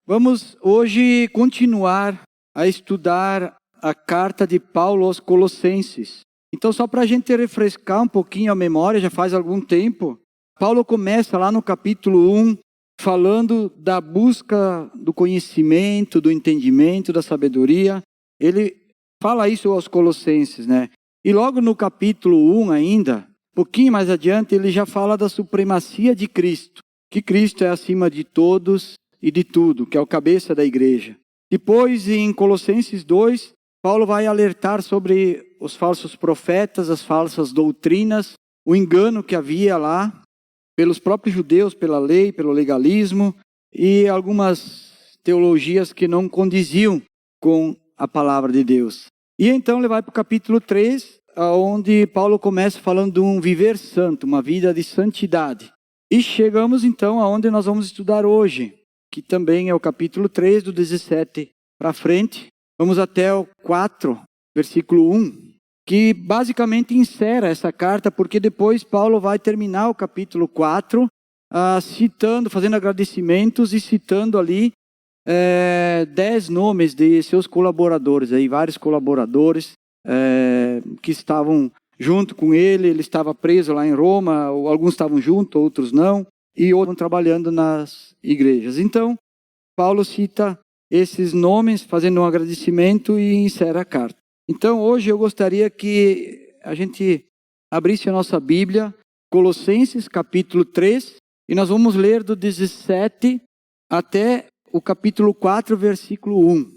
Vamos hoje continuar a estudar a carta de Paulo aos Colossenses. Então, só para a gente refrescar um pouquinho a memória, já faz algum tempo, Paulo começa lá no capítulo 1, falando da busca do conhecimento, do entendimento, da sabedoria. Ele fala isso aos Colossenses, né? E logo no capítulo 1 ainda, um pouquinho mais adiante, ele já fala da supremacia de Cristo, que Cristo é acima de todos e de tudo, que é o cabeça da igreja. Depois, em Colossenses 2, Paulo vai alertar sobre os falsos profetas, as falsas doutrinas, o engano que havia lá, pelos próprios judeus, pela lei, pelo legalismo, e algumas teologias que não condiziam com a palavra de Deus. E então ele vai para o capítulo 3, onde Paulo começa falando de um viver santo, uma vida de santidade. E chegamos então aonde nós vamos estudar hoje, que também é o capítulo 3, do 17 para frente. Vamos até o 4, versículo 1, que basicamente encerra essa carta, porque depois Paulo vai terminar o capítulo 4, citando, fazendo agradecimentos e citando ali 10 nomes de seus colaboradores, aí, vários colaboradores que estavam junto com ele. Ele estava preso lá em Roma, alguns estavam juntos, outros não, e outros trabalhando nas igrejas. Então, Paulo cita esses nomes, fazendo um agradecimento e encerra a carta. Então, hoje eu gostaria que a gente abrisse a nossa Bíblia, Colossenses capítulo 3, e nós vamos ler do 17 até o capítulo 4, versículo 1.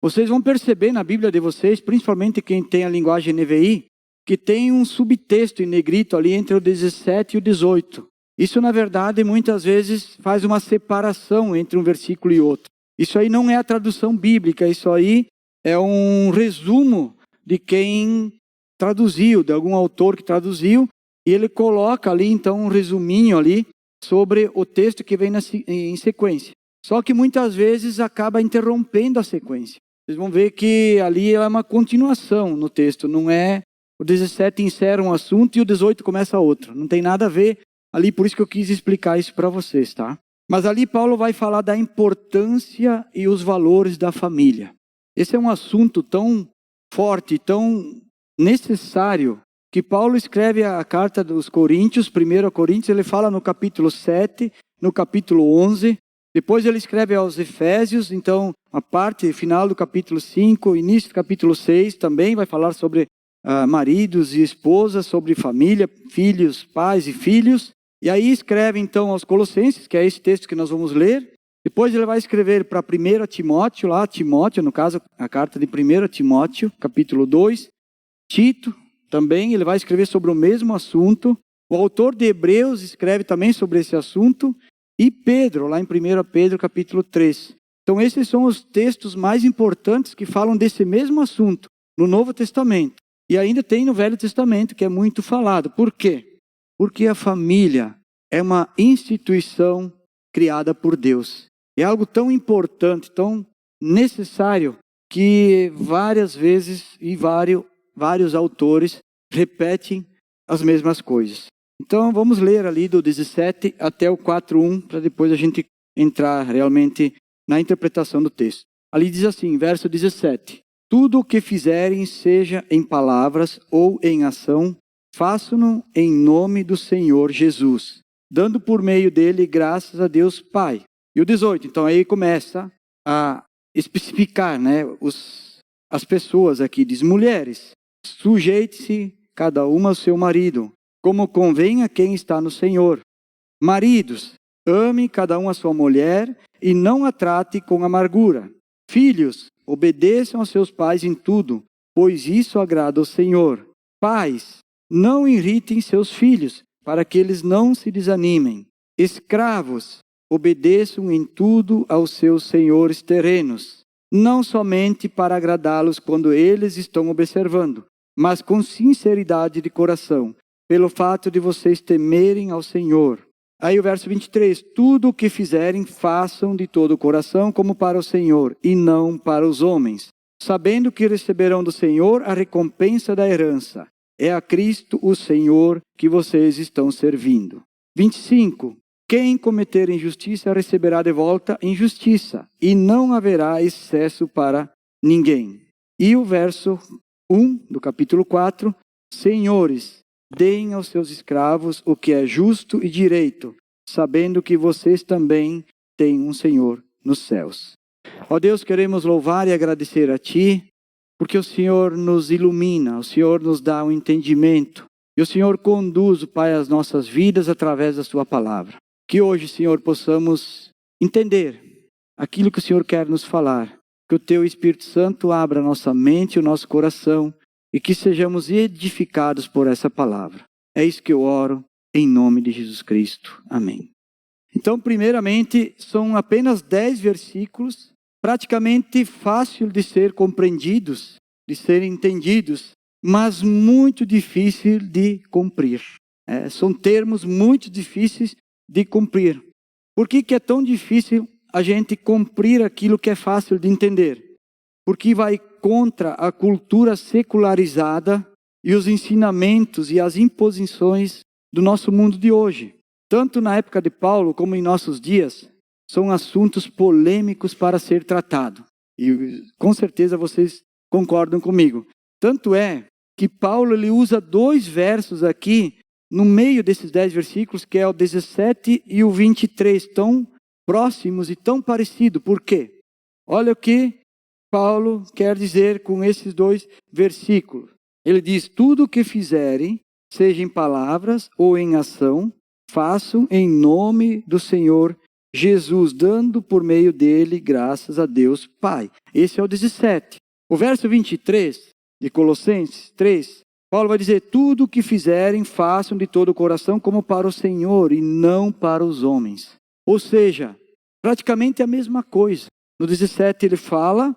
Vocês vão perceber na Bíblia de vocês, principalmente quem tem a linguagem NVI, que tem um subtexto em negrito ali entre o 17 e o 18. Isso, na verdade, muitas vezes faz uma separação entre um versículo e outro. Isso aí não é a tradução bíblica, isso aí é um resumo de quem traduziu, de algum autor que traduziu, e ele coloca ali então um resuminho ali sobre o texto que vem em sequência. Só que muitas vezes acaba interrompendo a sequência. Vocês vão ver que ali é uma continuação no texto, não é o 17 encerra um assunto e o 18 começa outro. Não tem nada a ver ali, por isso que eu quis explicar isso para vocês, tá? Mas ali Paulo vai falar da importância e os valores da família. Esse é um assunto tão forte, tão necessário, que Paulo escreve a carta dos Coríntios, 1 Coríntios, ele fala no capítulo 7, no capítulo 11, depois ele escreve aos Efésios, então a parte final do capítulo 5, início do capítulo 6, também vai falar sobre maridos e esposas, sobre família, filhos, pais e filhos. E aí escreve então aos Colossenses, que é esse texto que nós vamos ler. Depois ele vai escrever para 1 Timóteo, Timóteo, no caso, a carta de 1 Timóteo, capítulo 2. Tito, também, ele vai escrever sobre o mesmo assunto. O autor de Hebreus escreve também sobre esse assunto. E Pedro, lá em 1 Pedro, capítulo 3. Então esses são os textos mais importantes que falam desse mesmo assunto no Novo Testamento. E ainda tem no Velho Testamento, que é muito falado. Por quê? Porque a família é uma instituição criada por Deus. É algo tão importante, tão necessário, que várias vezes e vários autores repetem as mesmas coisas. Então vamos ler ali do 17 até o 4:1, para depois a gente entrar realmente na interpretação do texto. Ali diz assim, verso 17. Tudo o que fizerem, seja em palavras ou em ação, façam-no em nome do Senhor Jesus, dando por meio dele graças a Deus Pai. E o 18, então aí começa a especificar, né, as pessoas aqui, diz mulheres, sujeite-se cada uma ao seu marido, como convém a quem está no Senhor. Maridos, ame cada um a sua mulher e não a trate com amargura. Filhos, obedeçam aos seus pais em tudo, pois isso agrada ao Senhor. Pais, não irritem seus filhos, para que eles não se desanimem. Escravos, obedeçam em tudo aos seus senhores terrenos, não somente para agradá-los quando eles estão observando, mas com sinceridade de coração, pelo fato de vocês temerem ao Senhor. Aí o verso 23, tudo o que fizerem, façam de todo o coração como para o Senhor, e não para os homens, sabendo que receberão do Senhor a recompensa da herança. É a Cristo, o Senhor, que vocês estão servindo. 25, Quem cometer injustiça receberá de volta injustiça, e não haverá excesso para ninguém. E o verso 1 do capítulo 4, senhores, deem aos seus escravos o que é justo e direito, sabendo que vocês também têm um Senhor nos céus. Ó Deus, queremos louvar e agradecer a Ti, porque o Senhor nos ilumina, o Senhor nos dá um entendimento, e o Senhor conduz, Pai, as nossas vidas através da Sua palavra. Que hoje, Senhor, possamos entender aquilo que o Senhor quer nos falar, que o Teu Espírito Santo abra a nossa mente e o nosso coração, e que sejamos edificados por essa palavra. É isso que eu oro, em nome de Jesus Cristo. Amém. Então, primeiramente, são apenas 10 versículos, praticamente fácil de ser compreendidos, de serem entendidos, mas muito difícil de cumprir. São termos muito difíceis de cumprir. Por que é tão difícil a gente cumprir aquilo que é fácil de entender? Porque vai contra a cultura secularizada e os ensinamentos e as imposições do nosso mundo de hoje. Tanto na época de Paulo como em nossos dias, são assuntos polêmicos para ser tratado. E com certeza vocês concordam comigo. Tanto é que Paulo ele usa 2 versos aqui, no meio desses 10 versículos, que é o 17 e o 23, tão próximos e tão parecidos. Por quê? Olha o que Paulo quer dizer com esses 2 versículos. Ele diz, tudo o que fizerem, seja em palavras ou em ação, façam em nome do Senhor Jesus, dando por meio dele graças a Deus Pai. Esse é o 17. O verso 23 de Colossenses 3, Paulo vai dizer, tudo o que fizerem, façam de todo o coração como para o Senhor e não para os homens. Ou seja, praticamente a mesma coisa. No 17 ele fala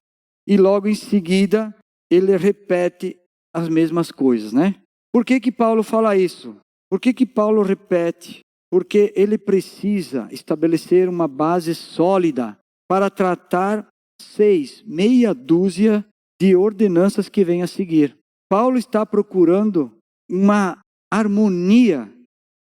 e logo em seguida ele repete as mesmas coisas, né? Por que Paulo fala isso? Por que Paulo repete? Porque ele precisa estabelecer uma base sólida para tratar meia dúzia de ordenanças que vem a seguir. Paulo está procurando uma harmonia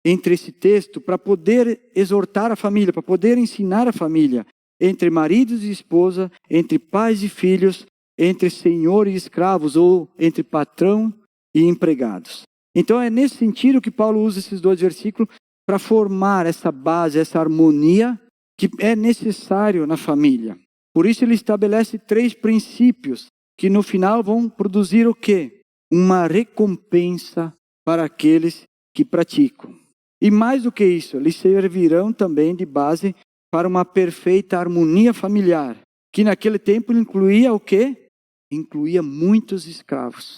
entre esse texto para poder exortar a família, para poder ensinar a família, entre maridos e esposa, entre pais e filhos, entre senhor e escravos, ou entre patrão e empregados. Então é nesse sentido que Paulo usa esses 2 versículos para formar essa base, essa harmonia que é necessário na família. Por isso ele estabelece 3 princípios que no final vão produzir o quê? Uma recompensa para aqueles que praticam. E mais do que isso, eles servirão também de base para uma perfeita harmonia familiar, que naquele tempo incluía o quê? Incluía muitos escravos.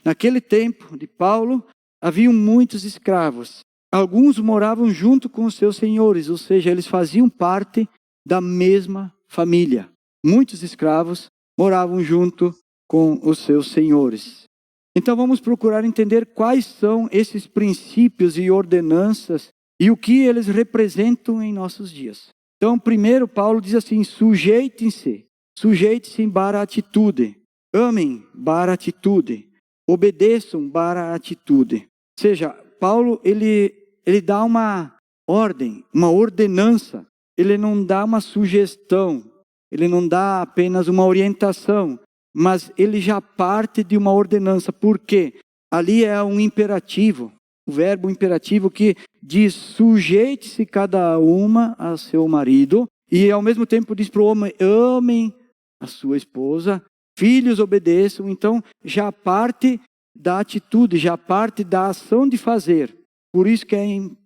Naquele tempo de Paulo, haviam muitos escravos. Alguns moravam junto com os seus senhores, ou seja, eles faziam parte da mesma família. Muitos escravos moravam junto com os seus senhores. Então vamos procurar entender quais são esses princípios e ordenanças e o que eles representam em nossos dias. Então, primeiro Paulo diz assim, sujeitem-se para a atitude, amem para a atitude, obedeçam para a atitude. Ou seja, Paulo ele dá uma ordem, uma ordenança, ele não dá uma sugestão, ele não dá apenas uma orientação, mas ele já parte de uma ordenança. Por quê? Ali é um imperativo, o verbo imperativo que diz sujeite-se cada uma a seu marido e ao mesmo tempo diz para o homem, amem a sua esposa, filhos obedeçam. Então já parte da atitude, já parte da ação de fazer. Por isso que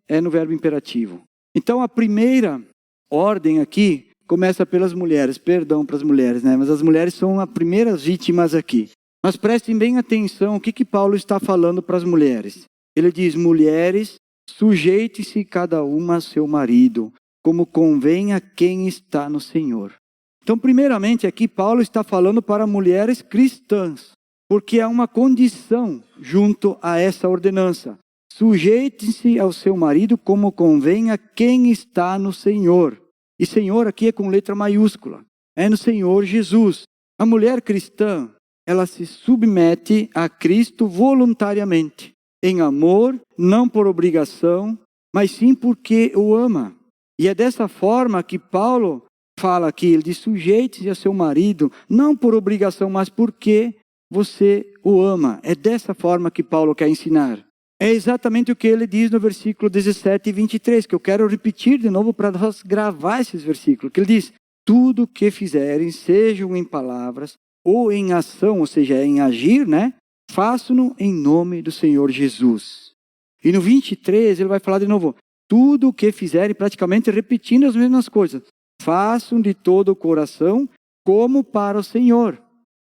é no verbo imperativo. Então a primeira ordem aqui começa pelas mulheres, perdão para as mulheres, né? Mas as mulheres são as primeiras vítimas aqui. Mas prestem bem atenção o que Paulo está falando para as mulheres. Ele diz, mulheres, sujeite-se cada uma a seu marido, como convém a quem está no Senhor. Então, primeiramente aqui Paulo está falando para mulheres cristãs, porque há uma condição junto a essa ordenança. Sujeite-se ao seu marido como convém a quem está no Senhor. E Senhor aqui é com letra maiúscula. É no Senhor Jesus. A mulher cristã, ela se submete a Cristo voluntariamente. Em amor, não por obrigação, mas sim porque o ama. E é dessa forma que Paulo fala aqui, ele diz, sujeite-se a seu marido, não por obrigação, mas porque você o ama. É dessa forma que Paulo quer ensinar. É exatamente o que ele diz no versículo 17 e 23, que eu quero repetir de novo para nós gravar esses versículos. Que ele diz, tudo que fizerem, sejam em palavras ou em ação, ou seja, em agir, né? Façam-no em nome do Senhor Jesus. E no 23 ele vai falar de novo, tudo o que fizerem, praticamente repetindo as mesmas coisas. Façam de todo o coração como para o Senhor.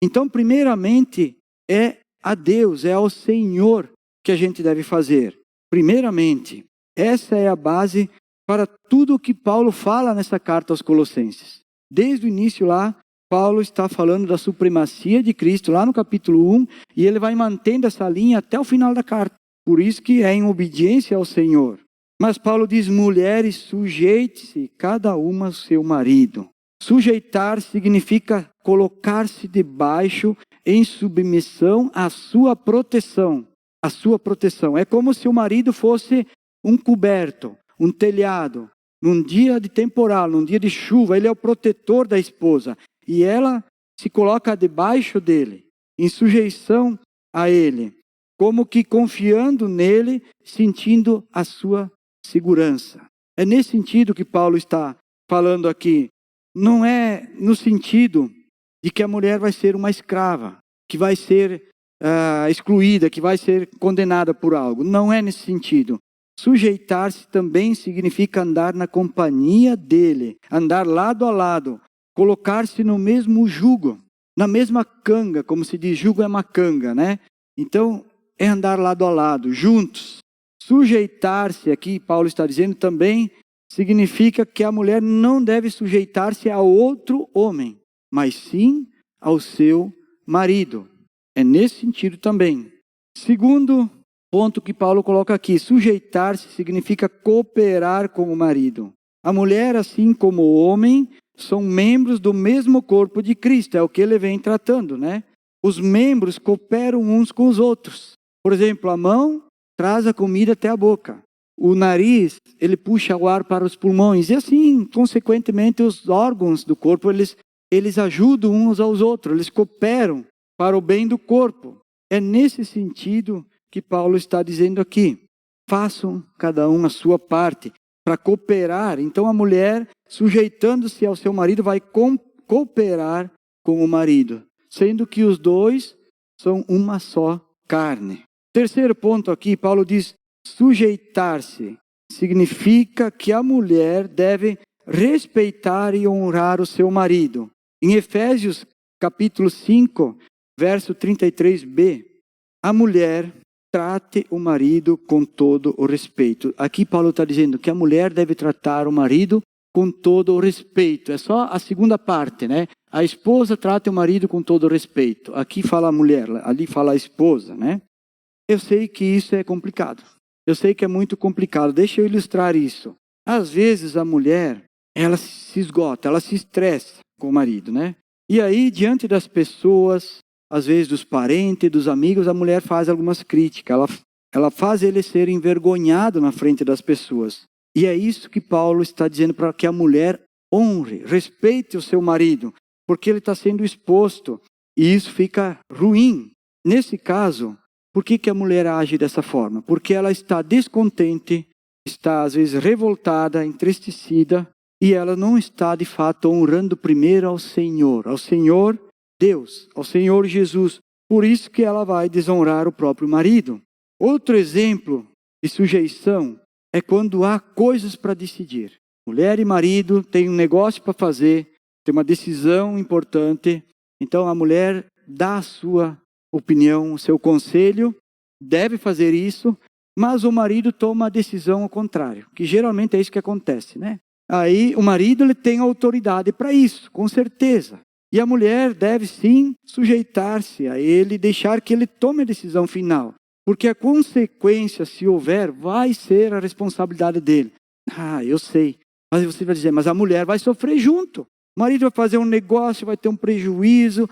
Então, primeiramente, é a Deus, é ao Senhor que a gente deve fazer. Primeiramente, essa é a base para tudo o que Paulo fala nessa carta aos Colossenses. Desde o início lá, Paulo está falando da supremacia de Cristo, lá no capítulo 1, e ele vai mantendo essa linha até o final da carta. Por isso que é em obediência ao Senhor. Mas Paulo diz, mulheres, sujeite-se cada uma ao seu marido. Sujeitar significa colocar-se debaixo, em submissão à sua proteção. A sua proteção. É como se o marido fosse um coberto, um telhado. Num dia de temporal, num dia de chuva, ele é o protetor da esposa. E ela se coloca debaixo dele, em sujeição a ele. Como que confiando nele, sentindo a sua segurança. É nesse sentido que Paulo está falando aqui. Não é no sentido de que a mulher vai ser uma escrava, que vai ser excluída, que vai ser condenada por algo. Não é nesse sentido. Sujeitar-se também significa andar na companhia dele, andar lado a lado, colocar-se no mesmo jugo, na mesma canga, como se diz, jugo é uma canga, né? Então, é andar lado a lado, juntos. Sujeitar-se, aqui Paulo está dizendo também, significa que a mulher não deve sujeitar-se a outro homem, mas sim ao seu marido. É nesse sentido também. Segundo ponto que Paulo coloca aqui, sujeitar-se significa cooperar com o marido. A mulher, assim como o homem, são membros do mesmo corpo de Cristo, é o que ele vem tratando, né? Os membros cooperam uns com os outros. Por exemplo, a mão traz a comida até a boca. O nariz, ele puxa o ar para os pulmões. E assim, consequentemente, os órgãos do corpo, eles ajudam uns aos outros, eles cooperam para o bem do corpo. É nesse sentido que Paulo está dizendo aqui. Façam cada um a sua parte para cooperar. Então a mulher, sujeitando-se ao seu marido, vai cooperar com o marido, sendo que os dois são uma só carne. Terceiro ponto aqui, Paulo diz, sujeitar-se significa que a mulher deve respeitar e honrar o seu marido. Em Efésios capítulo 5, verso 33b, a mulher trate o marido com todo o respeito. Aqui Paulo está dizendo que a mulher deve tratar o marido com todo o respeito. É só a segunda parte, né? A esposa trata o marido com todo o respeito. Aqui fala a mulher, ali fala a esposa, né? Eu sei que isso é complicado. Eu sei que é muito complicado. Deixa eu ilustrar isso. Às vezes a mulher, ela se esgota, ela se estressa com o marido, né? E aí, diante das pessoas, às vezes dos parentes, dos amigos, a mulher faz algumas críticas. Ela faz ele ser envergonhado na frente das pessoas. E é isso que Paulo está dizendo para que a mulher honre, respeite o seu marido, porque ele está sendo exposto e isso fica ruim. Nesse caso, por que a mulher age dessa forma? Porque ela está descontente, está às vezes revoltada, entristecida, e ela não está de fato honrando primeiro ao Senhor Deus, ao Senhor Jesus. Por isso que ela vai desonrar o próprio marido. Outro exemplo de sujeição é quando há coisas para decidir. Mulher e marido têm um negócio para fazer, tem uma decisão importante. Então a mulher dá a sua opinião, o seu conselho, deve fazer isso, mas o marido toma a decisão ao contrário, que geralmente é isso que acontece, né? Aí o marido ele tem autoridade para isso, com certeza. E a mulher deve sim sujeitar-se a ele, deixar que ele tome a decisão final. Porque a consequência, se houver, vai ser a responsabilidade dele. Ah, eu sei. Mas você vai dizer, mas a mulher vai sofrer junto. O marido vai fazer um negócio, vai ter um prejuízo,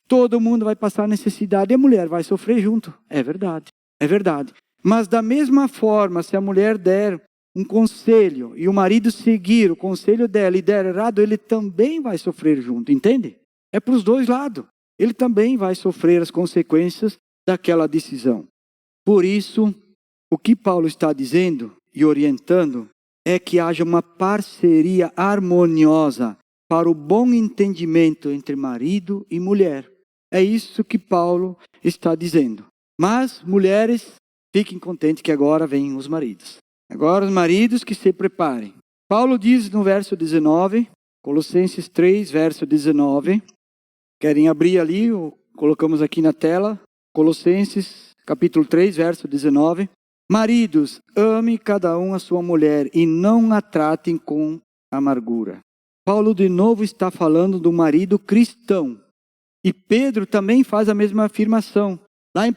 todo mundo vai passar necessidade e a mulher vai sofrer junto. É verdade, é verdade. Mas da mesma forma, se a mulher der um conselho e o marido seguir o conselho dela e der errado, ele também vai sofrer junto, entende? É para os dois lados. Ele também vai sofrer as consequências daquela decisão. Por isso, o que Paulo está dizendo e orientando é que haja uma parceria harmoniosa para o bom entendimento entre marido e mulher. É isso que Paulo está dizendo. Mas, mulheres, fiquem contentes que agora vêm os maridos. Agora os maridos que se preparem. Paulo diz no verso 19, Colossenses 3, verso 19. Querem abrir ali, colocamos aqui na tela. Colossenses, capítulo 3, verso 19. Maridos, ame cada um a sua mulher e não a tratem com amargura. Paulo de novo está falando do marido cristão. E Pedro também faz a mesma afirmação. Lá em 1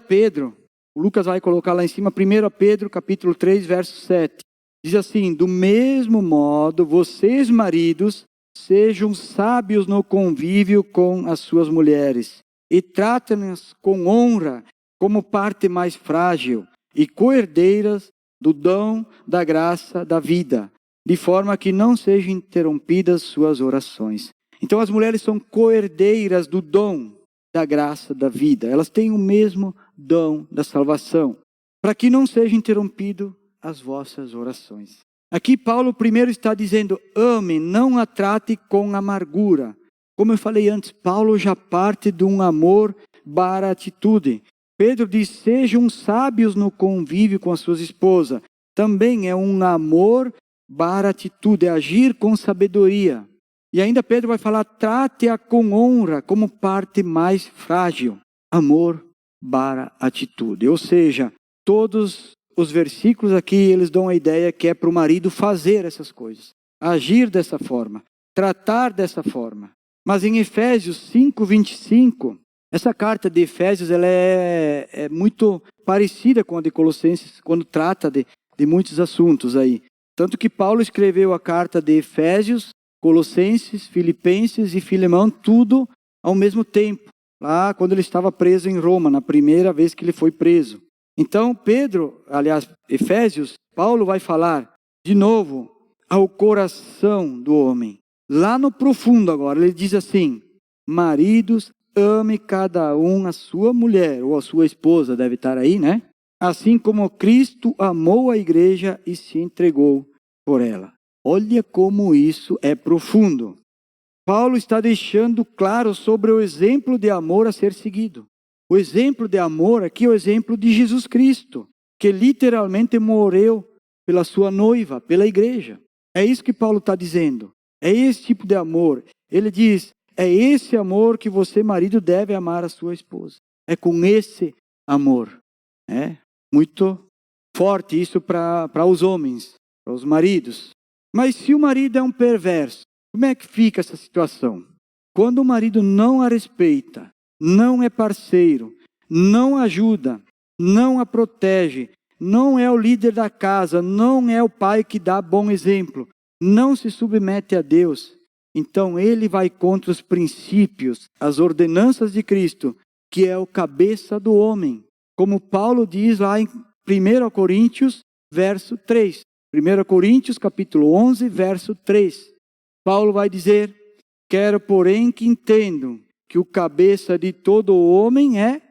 Pedro, o Lucas vai colocar lá em cima, 1 Pedro, capítulo 3, verso 7. Diz assim, do mesmo modo, vocês maridos, sejam sábios no convívio com as suas mulheres e tratem-nas com honra como parte mais frágil e coerdeiras do dom da graça da vida, de forma que não sejam interrompidas suas orações. Então as mulheres são coerdeiras do dom da graça da vida. Elas têm o mesmo dom da salvação, para que não sejam interrompidas as vossas orações. Aqui Paulo primeiro está dizendo, ame, não a trate com amargura. Como eu falei antes, Paulo já parte de um amor para atitude. Pedro diz, sejam sábios no convívio com as suas esposas. Também é um amor para atitude, é agir com sabedoria. E ainda Pedro vai falar, trate-a com honra, como parte mais frágil. Amor para atitude. Ou seja, todos os versículos aqui, eles dão a ideia que é para o marido fazer essas coisas. Agir dessa forma, tratar dessa forma. Mas em Efésios 5, 25, essa carta de Efésios ela é muito parecida com a de Colossenses, quando trata de muitos assuntos aí. Tanto que Paulo escreveu a carta de Efésios, Colossenses, Filipenses e Filemão, tudo ao mesmo tempo. Lá quando ele estava preso em Roma, na primeira vez que ele foi preso. Então Efésios, Paulo vai falar de novo ao coração do homem. Lá no profundo agora, ele diz assim, maridos, ame cada um a sua mulher, ou a sua esposa, deve estar aí, né? Assim como Cristo amou a igreja e se entregou por ela. Olha como isso é profundo. Paulo está deixando claro sobre o exemplo de amor a ser seguido. O exemplo de amor aqui é o exemplo de Jesus Cristo, que literalmente morreu pela sua noiva, pela igreja. É isso que Paulo está dizendo. É esse tipo de amor. Ele diz, é esse amor que você, marido, deve amar a sua esposa. É com esse amor. É muito forte isso para os homens, para os maridos. Mas se o marido é um perverso, como é que fica essa situação? Quando o marido não a respeita, não é parceiro, não ajuda, não a protege, não é o líder da casa, não é o pai que dá bom exemplo, não se submete a Deus, então ele vai contra os princípios, as ordenanças de Cristo, que é o cabeça do homem. Como Paulo diz lá em 1 Coríntios, verso 3. 1 Coríntios, capítulo 11, verso 3. Paulo vai dizer, quero porém que entendam que o cabeça de todo homem é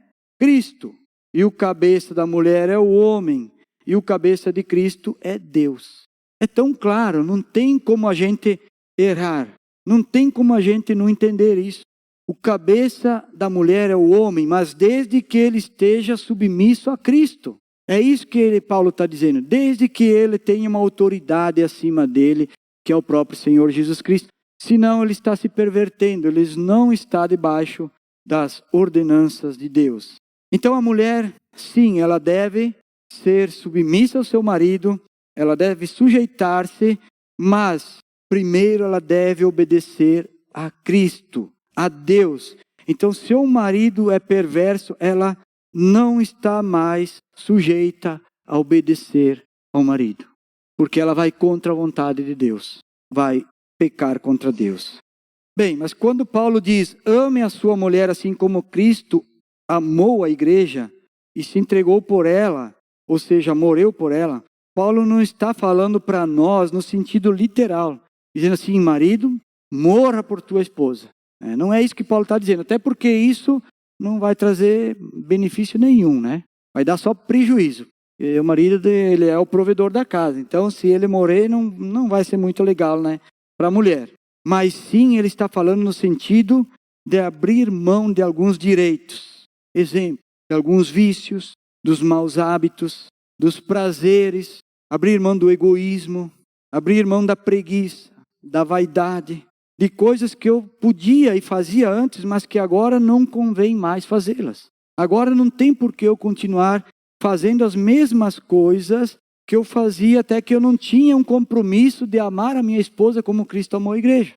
Cristo, e o cabeça da mulher é o homem, e o cabeça de Cristo é Deus. É tão claro, não tem como a gente errar, não tem como a gente não entender isso. O cabeça da mulher é o homem, mas desde que ele esteja submisso a Cristo. É isso que Paulo está dizendo, desde que ele tenha uma autoridade acima dele, que é o próprio Senhor Jesus Cristo. Senão ele está se pervertendo, ele não está debaixo das ordenanças de Deus. Então a mulher, sim, ela deve ser submissa ao seu marido, ela deve sujeitar-se, mas primeiro ela deve obedecer a Cristo, a Deus. Então se o marido é perverso, ela não está mais sujeita a obedecer ao marido, porque ela vai contra a vontade de Deus, vai pecar contra Deus. Bem, mas quando Paulo diz, ame a sua mulher assim como Cristo amou a igreja e se entregou por ela, ou seja, morreu por ela, Paulo não está falando para nós no sentido literal, dizendo assim, marido, morra por tua esposa. Não é isso que Paulo está dizendo, até porque isso não vai trazer benefício nenhum, né? Vai dar só prejuízo. E o marido, ele é o provedor da casa, então se ele morrer, não vai ser muito legal, né, para a mulher. Mas sim, ele está falando no sentido de abrir mão de alguns direitos. Exemplo, de alguns vícios, dos maus hábitos, dos prazeres, abrir mão do egoísmo, abrir mão da preguiça, da vaidade, de coisas que eu podia e fazia antes, mas que agora não convém mais fazê-las. Agora não tem por que eu continuar fazendo as mesmas coisas que eu fazia até que eu não tinha um compromisso de amar a minha esposa como Cristo amou a igreja.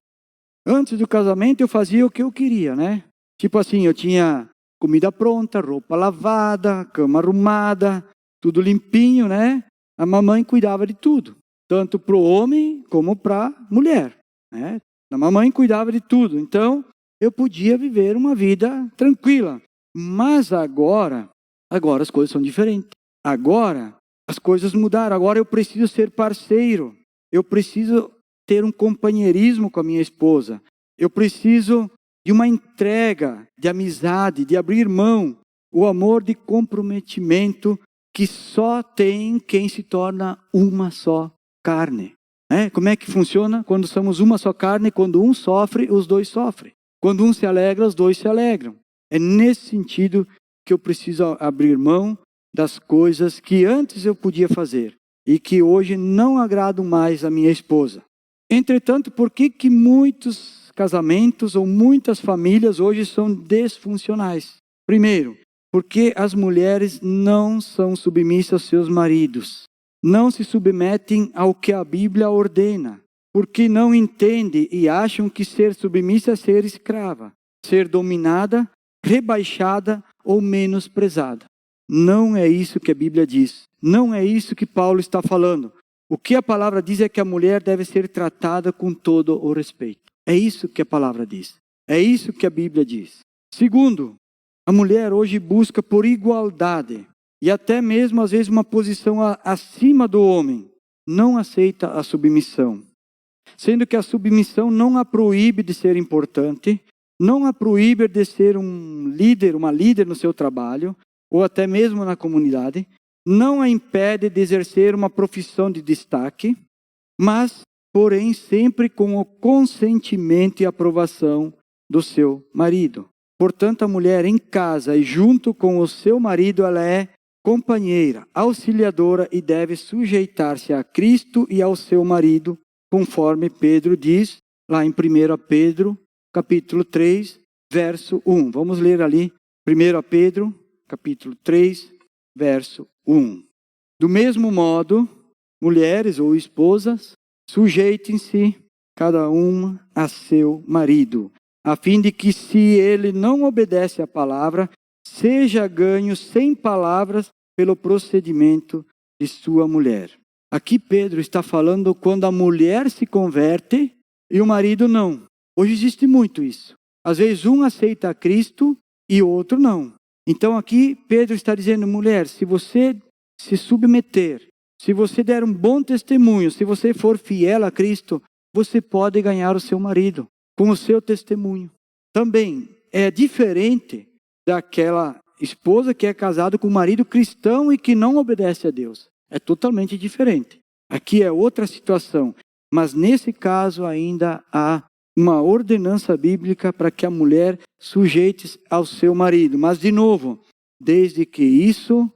Antes do casamento eu fazia o que eu queria, né? Tipo assim, eu tinha comida pronta, roupa lavada, cama arrumada, tudo limpinho, né? A mamãe cuidava de tudo, tanto para o homem como para a mulher, né? A mamãe cuidava de tudo, então eu podia viver uma vida tranquila. Mas agora as coisas são diferentes. Agora as coisas mudaram, agora eu preciso ser parceiro, eu preciso ter um companheirismo com a minha esposa, eu preciso de uma entrega, de amizade, de abrir mão, o amor de comprometimento que só tem quem se torna uma só carne. Como é que funciona? Quando somos uma só carne, quando um sofre, os dois sofrem. Quando um se alegra, os dois se alegram. É nesse sentido que eu preciso abrir mão das coisas que antes eu podia fazer e que hoje não agradam mais a minha esposa. Entretanto, por que muitos casamentos ou muitas famílias hoje são disfuncionais? Primeiro, porque as mulheres não são submissas aos seus maridos. Não se submetem ao que a Bíblia ordena, porque não entendem e acham que ser submissa é ser escrava, ser dominada, rebaixada ou menosprezada. Não é isso que a Bíblia diz. Não é isso que Paulo está falando. O que a palavra diz é que a mulher deve ser tratada com todo o respeito. É isso que a palavra diz. É isso que a Bíblia diz. Segundo, a mulher hoje busca por igualdade e até mesmo às vezes uma posição acima do homem. Não aceita a submissão. Sendo que a submissão não a proíbe de ser importante, não a proíbe de ser um líder, uma líder no seu trabalho, ou até mesmo na comunidade, não a impede de exercer uma profissão de destaque, mas, porém, sempre com o consentimento e aprovação do seu marido. Portanto, a mulher em casa e junto com o seu marido, ela é companheira, auxiliadora e deve sujeitar-se a Cristo e ao seu marido, conforme Pedro diz lá em 1 Pedro, capítulo 3, verso 1. Vamos ler ali, 1 Pedro, capítulo 3, verso 1. Do mesmo modo, mulheres ou esposas, sujeitem-se cada uma a seu marido, a fim de que, se ele não obedece à palavra, seja ganho sem palavras pelo procedimento de sua mulher. Aqui Pedro está falando quando a mulher se converte e o marido não. Hoje existe muito isso. Às vezes um aceita a Cristo e o outro não. Então aqui Pedro está dizendo, mulher, se você se submeter, se você der um bom testemunho, se você for fiel a Cristo, você pode ganhar o seu marido com o seu testemunho. Também é diferente daquela esposa que é casada com um marido cristão e que não obedece a Deus. É totalmente diferente. Aqui é outra situação. Mas nesse caso ainda há uma ordenança bíblica para que a mulher sujeite-se ao seu marido. Mas de novo, desde que isso,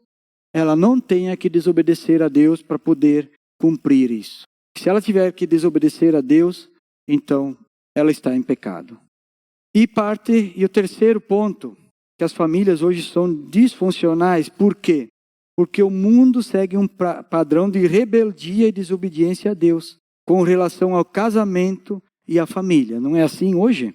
ela não tenha que desobedecer a Deus para poder cumprir isso. Se ela tiver que desobedecer a Deus, então ela está em pecado. E o terceiro ponto, que as famílias hoje são disfuncionais. Por quê? Porque o mundo segue um padrão de rebeldia e desobediência a Deus com relação ao casamento e à família. Não é assim hoje?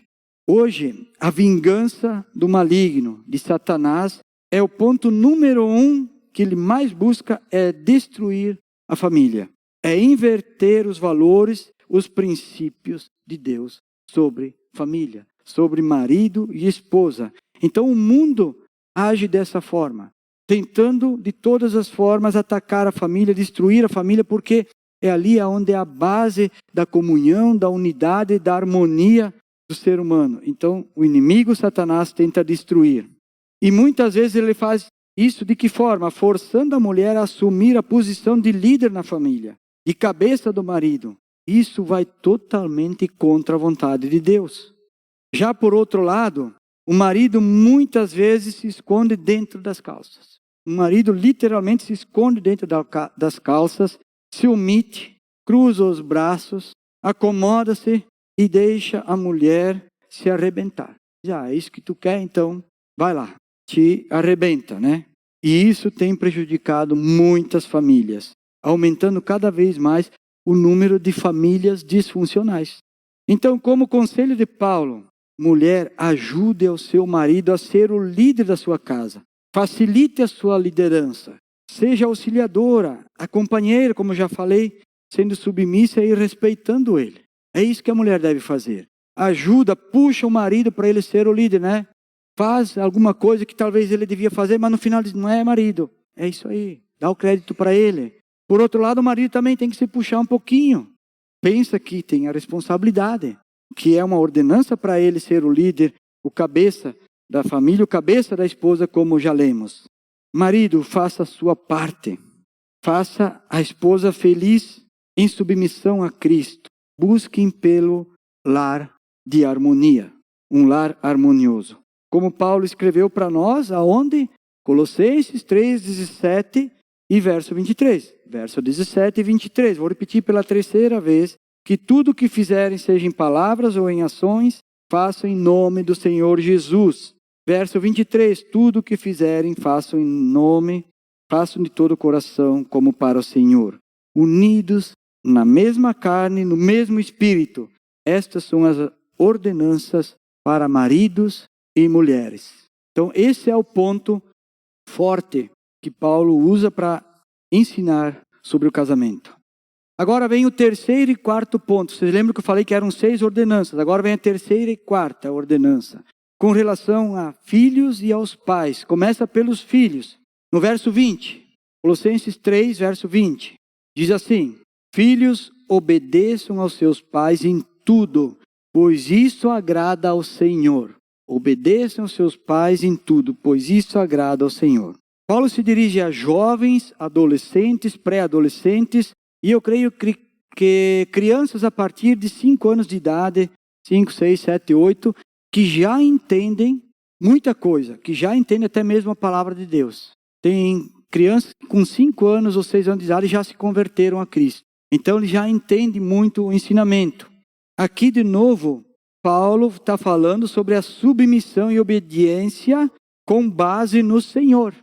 Hoje, a vingança do maligno, de Satanás, é o ponto número 1 que ele mais busca, é destruir a família. É inverter os valores, os princípios de Deus sobre família, sobre marido e esposa. Então o mundo age dessa forma, tentando de todas as formas atacar a família, destruir a família, porque é ali onde é a base da comunhão, da unidade, da harmonia do ser humano. Então, o inimigo, Satanás, tenta destruir. E muitas vezes ele faz isso de que forma? Forçando a mulher a assumir a posição de líder na família, de cabeça do marido. Isso vai totalmente contra a vontade de Deus. Já por outro lado, o marido muitas vezes se esconde dentro das calças. O marido literalmente se esconde dentro das calças, se omite, cruza os braços, acomoda-se e deixa a mulher se arrebentar. Já é isso que tu quer, então vai lá, te arrebenta, né? E isso tem prejudicado muitas famílias, aumentando cada vez mais o número de famílias disfuncionais. Então, como conselho de Paulo, mulher, ajude ao seu marido a ser o líder da sua casa. Facilite a sua liderança. Seja auxiliadora, a companheira, como já falei, sendo submissa e respeitando ele. É isso que a mulher deve fazer. Ajuda, puxa o marido para ele ser o líder, né? Faz alguma coisa que talvez ele devia fazer, mas no final diz, não é marido. É isso aí, dá o crédito para ele. Por outro lado, o marido também tem que se puxar um pouquinho. Pensa que tem a responsabilidade, que é uma ordenança para ele ser o líder, o cabeça da família, o cabeça da esposa, como já lemos. Marido, faça a sua parte. Faça a esposa feliz em submissão a Cristo. Busquem pelo lar de harmonia, um lar harmonioso. Como Paulo escreveu para nós, aonde? Colossenses 3, 17 e verso 23. Verso 17 e 23. Vou repetir pela terceira vez. Que tudo o que fizerem, seja em palavras ou em ações, façam em nome do Senhor Jesus. Verso 23. Tudo o que fizerem, façam em nome, façam de todo o coração, como para o Senhor. Unidos na mesma carne, no mesmo espírito. Estas são as ordenanças para maridos e mulheres. Então, esse é o ponto forte que Paulo usa para ensinar sobre o casamento. Agora vem o terceiro e quarto ponto. Vocês lembram que eu falei que eram 6 ordenanças? Agora vem a terceira e quarta ordenança. Com relação a filhos e aos pais. Começa pelos filhos. No verso 20. Colossenses 3, verso 20. Diz assim. Filhos, obedeçam aos seus pais em tudo, pois isso agrada ao Senhor. Obedeçam aos seus pais em tudo, pois isso agrada ao Senhor. Paulo se dirige a jovens, adolescentes, pré-adolescentes, e eu creio que crianças a partir de 5 anos de idade, 5, 6, 7, 8, que já entendem muita coisa, que já entendem até mesmo a palavra de Deus. Tem crianças com 5 anos ou 6 anos de idade já se converteram a Cristo. Então ele já entende muito o ensinamento. Aqui de novo, Paulo está falando sobre a submissão e obediência com base no Senhor.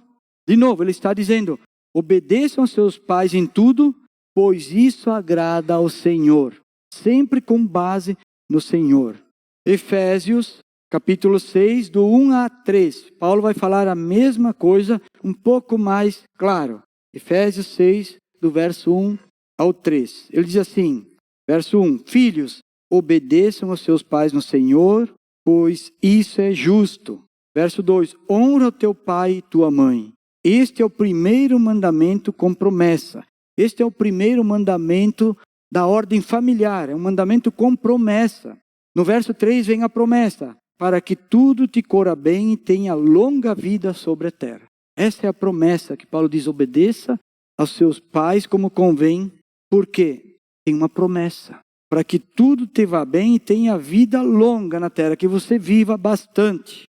De novo, ele está dizendo, obedeçam aos seus pais em tudo, pois isso agrada ao Senhor. Sempre com base no Senhor. Efésios, capítulo 6, do 1 a 3. Paulo vai falar a mesma coisa, um pouco mais claro. Efésios 6, do verso 1 ao 3. Ele diz assim, verso 1. Filhos, obedeçam aos seus pais no Senhor, pois isso é justo. Verso 2. Honra o teu pai e tua mãe. Este é o primeiro mandamento com promessa. Este é o primeiro mandamento da ordem familiar. É um mandamento com promessa. No verso 3 vem a promessa. Para que tudo te corra bem e tenha longa vida sobre a terra. Essa é a promessa que Paulo diz. Obedeça aos seus pais como convém. Por quê? Tem uma promessa. Para que tudo te vá bem e tenha vida longa na terra. Que você viva bastante.